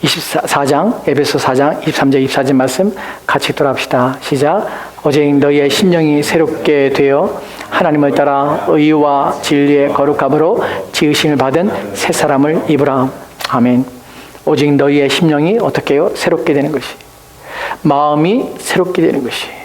24장 에베소 4장 23절 24절 말씀 같이 돌아봅시다. 시작. 오직 너희의 심령이 새롭게 되어 하나님을 따라 의와 진리의 거룩함으로 지으심을 받은 새 사람을 입으라. 아멘. 오직 너희의 심령이 어떻게 해요? 새롭게 되는 것이. 마음이 새롭게 되는 것이에요.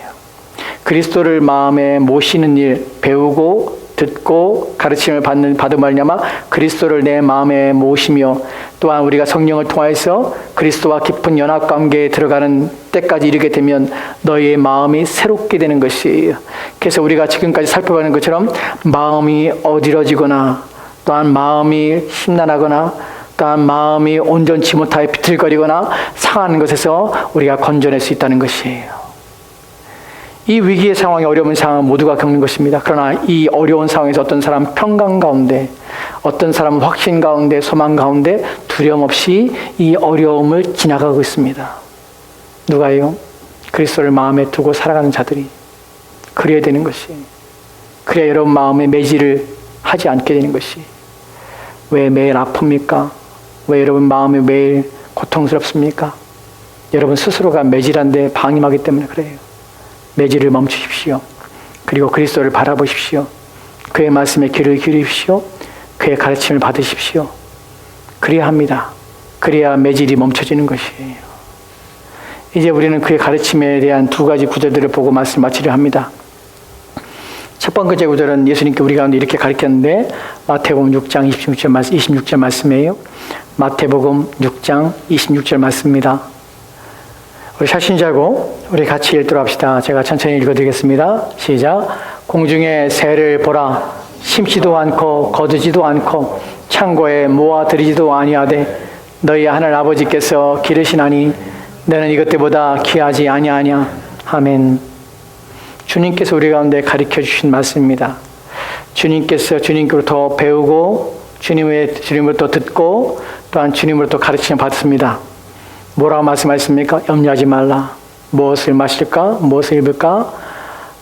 그리스도를 마음에 모시는 일, 배우고 듣고 가르침을 받은 말냐마 그리스도를 내 마음에 모시며 또한 우리가 성령을 통하여서 그리스도와 깊은 연합관계에 들어가는 때까지 이르게 되면 너희의 마음이 새롭게 되는 것이에요. 그래서 우리가 지금까지 살펴보는 것처럼 마음이 어지러지거나 또한 마음이 심란하거나 또한 마음이 온전치 못하여 비틀거리거나 상하는 것에서 우리가 건져낼 수 있다는 것이에요. 이 위기의 상황이 어려운 상황은 모두가 겪는 것입니다. 그러나 이 어려운 상황에서 어떤 사람은 평강 가운데, 어떤 사람은 확신 가운데, 소망 가운데 두려움 없이 이 어려움을 지나가고 있습니다. 누가요? 그리스도를 마음에 두고 살아가는 자들이. 그래야 되는 것이. 그래야 여러분 마음에 매질을 하지 않게 되는 것이. 왜 매일 아픕니까? 왜 여러분 마음이 매일 고통스럽습니까? 여러분 스스로가 매질한데 방임하기 때문에 그래요. 매질을 멈추십시오. 그리고 그리스도를 바라보십시오. 그의 말씀에 귀를 기울이십시오. 그의 가르침을 받으십시오. 그래야 합니다. 그래야 매질이 멈춰지는 것이에요. 이제 우리는 그의 가르침에 대한 두 가지 구절들을 보고 말씀을 마치려 합니다. 첫 번째 구절은 예수님께 우리 가운데 이렇게 가르쳤는데 마태복음 6장 26절 말씀이에요. 마태복음 6장 26절 말씀입니다. 우리 sha신자고 우리 같이 읽도록 합시다. 제가 천천히 읽어드리겠습니다. 시작. 공중의 새를 보라. 심지도 않고 거두지도 않고 창고에 모아들이지도 아니하되 너희 하늘 아버지께서 기르시나니 너는 이것들보다 귀하지 아니하냐. 아멘. 주님께서 우리 가운데 가르쳐 주신 말씀입니다. 주님께서 주님으로부터 배우고 주님으로부터 듣고 또한 주님으로부터 가르침을 받습니다. 뭐라고 말씀하셨습니까? 염려하지 말라. 무엇을 마실까? 무엇을 입을까?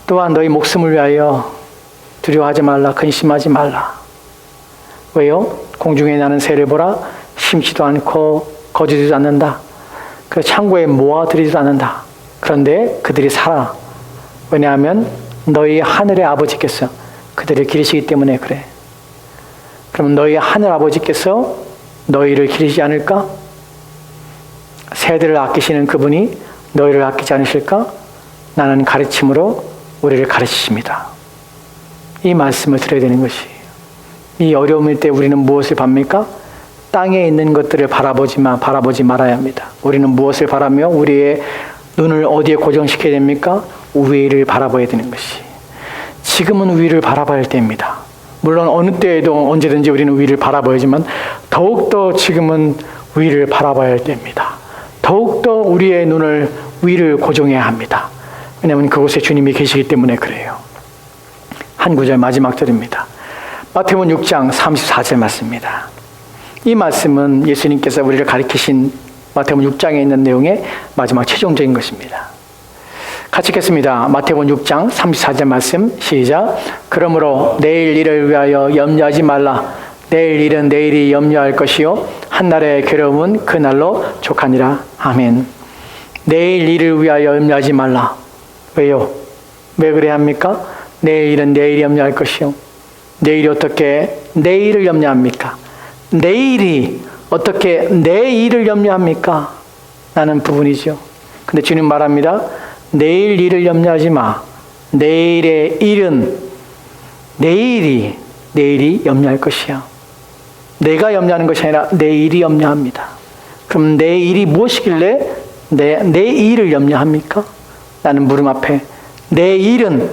또한 너희 목숨을 위하여 두려워하지 말라. 근심하지 말라. 왜요? 공중에 나는 새를 보라. 심지도 않고 거두지도 않는다. 그 창고에 모아들이지도 않는다. 그런데 그들이 살아. 왜냐하면 너희 하늘의 아버지께서 그들을 기르시기 때문에 그래. 그럼 너희 하늘 아버지께서 너희를 기르지 않을까? 새들을 아끼시는 그분이 너희를 아끼지 않으실까? 나는 가르침으로 우리를 가르치십니다. 이 말씀을 들어야 되는 것이에요. 이 어려움일 때 우리는 무엇을 봅니까? 땅에 있는 것들을 바라보지 말아야 합니다. 우리는 무엇을 바라며 우리의 눈을 어디에 고정시켜야 됩니까? 위를 바라봐야 되는 것이. 지금은 위를 바라봐야 할 때입니다. 물론 어느 때에도 언제든지 우리는 위를 바라봐야지만 더욱더 지금은 위를 바라봐야 할 때입니다. 더욱더 우리의 눈을 위를 고정해야 합니다. 왜냐하면 그곳에 주님이 계시기 때문에 그래요. 한 구절 마지막 절입니다. 마태복음 6장 34절 말씀입니다. 이 말씀은 예수님께서 우리를 가르치신 마태복음 6장에 있는 내용의 마지막 최종적인 것입니다. 같이 읽겠습니다. 마태복음 6장 34절 말씀 시작. 그러므로 내일 일을 위하여 염려하지 말라. 내일 일은 내일이 염려할 것이요 한날의 괴로움은 그날로 족하니라. 아멘. 내일 일을 위하여 염려하지 말라. 왜요? 왜 그래야 합니까? 내일 일은 내일이 염려할 것이요. 내일이 어떻게 내일을 염려합니까? 내일이 어떻게 내 일을 염려합니까? 라는 부분이죠. 근데 주님 말합니다. 내일 일을 염려하지 마. 내일의 일은 내일이 염려할 것이야. 내가 염려하는 것이 아니라 내 일이 염려합니다. 그럼 내 일이 무엇이길래 내 일을 염려합니까? 나는 물음 앞에 내 일은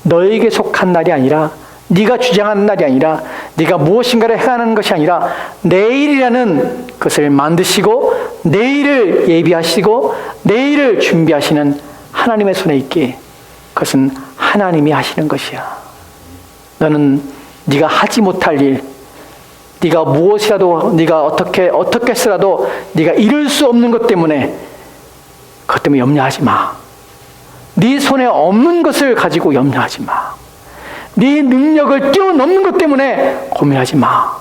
너에게 속한 날이 아니라 네가 주장하는 날이 아니라 네가 무엇인가를 행하는 것이 아니라 내일이라는 것을 만드시고 내일을 예비하시고 내일을 준비하시는 하나님의 손에 있기에 그것은 하나님이 하시는 것이야. 너는 네가 하지 못할 일, 네가 무엇이라도 네가 어떻게 했으라도 네가 이룰 수 없는 것 때문에 그것 때문에 염려하지 마. 네 손에 없는 것을 가지고 염려하지 마. 네 능력을 뛰어넘는 것 때문에 고민하지 마.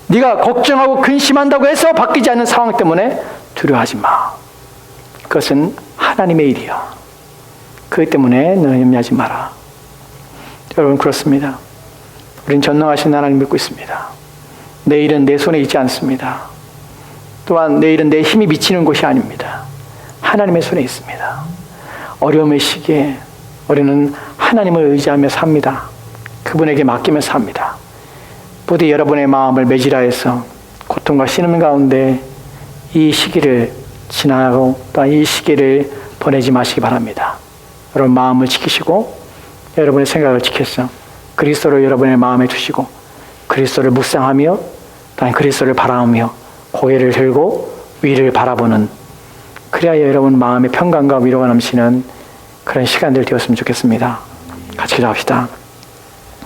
네가 걱정하고 근심한다고 해서 바뀌지 않는 상황 때문에 두려워하지 마. 그것은 하나님의 일이야. 그렇기 때문에 너는 염려하지 마라. 여러분, 그렇습니다. 우리는 전능하신 하나님 믿고 있습니다. 내일은 내 손에 있지 않습니다. 또한 내일은 내 힘이 미치는 곳이 아닙니다. 하나님의 손에 있습니다. 어려움의 시기에 우리는 하나님을 의지하며 삽니다. 그분에게 맡기며 삽니다. 부디 여러분의 마음을 매질하여서 고통과 신음 가운데 이 시기를 지나고 또 이 시기를 보내지 마시기 바랍니다. 여러분 마음을 지키시고 여러분의 생각을 지켜서 그리스도를 여러분의 마음에 두시고 그리스도를 묵상하며 또한 그리스도를 바라보며 고개를 들고 위를 바라보는, 그래야 여러분 마음의 평강과 위로가 넘치는 그런 시간들 되었으면 좋겠습니다. 같이 기도합시다.